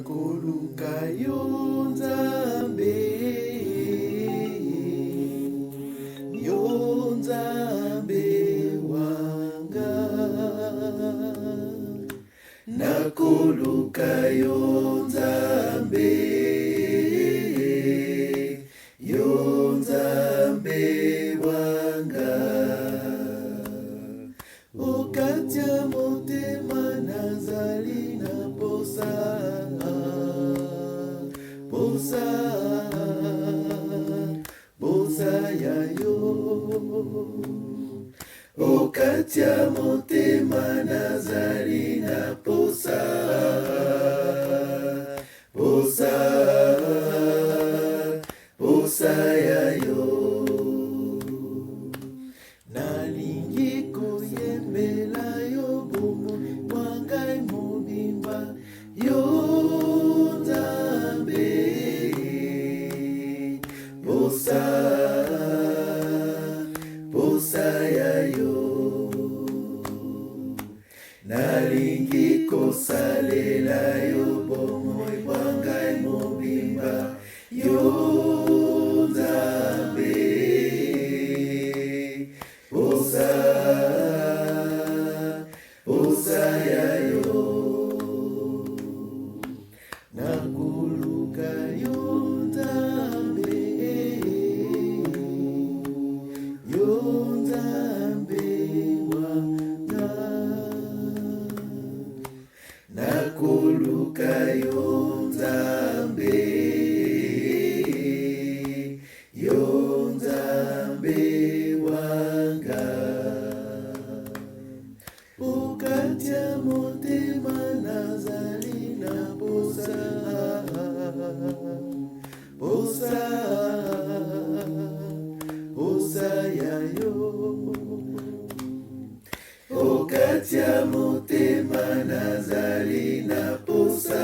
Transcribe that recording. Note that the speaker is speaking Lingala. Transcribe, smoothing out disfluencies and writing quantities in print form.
nakoluka yo Nzambe, yo Nzambe wanga, nakoluka yo Nzambe, yo Nzambe wanga, okatia motema nazali na posa, posa, posa ya yo, okatia motema nazali na posa, posa, posa ya yo. Nalingi koyembela yo bomoi mwangai mobimba, yo Nzambe, posa, posa ya yo. Nalingi kosalela yo bomoi mwangai mobimba, yo Nzambe, posa, posa ya yo. Nakoluka yo Nzambe, yo Nzambe wanga, nakoluka yo Nzambe, yo Nzambe wanga, okatia motema nazali na posa, posa, posa ya yo, okatia motema nazali na posa,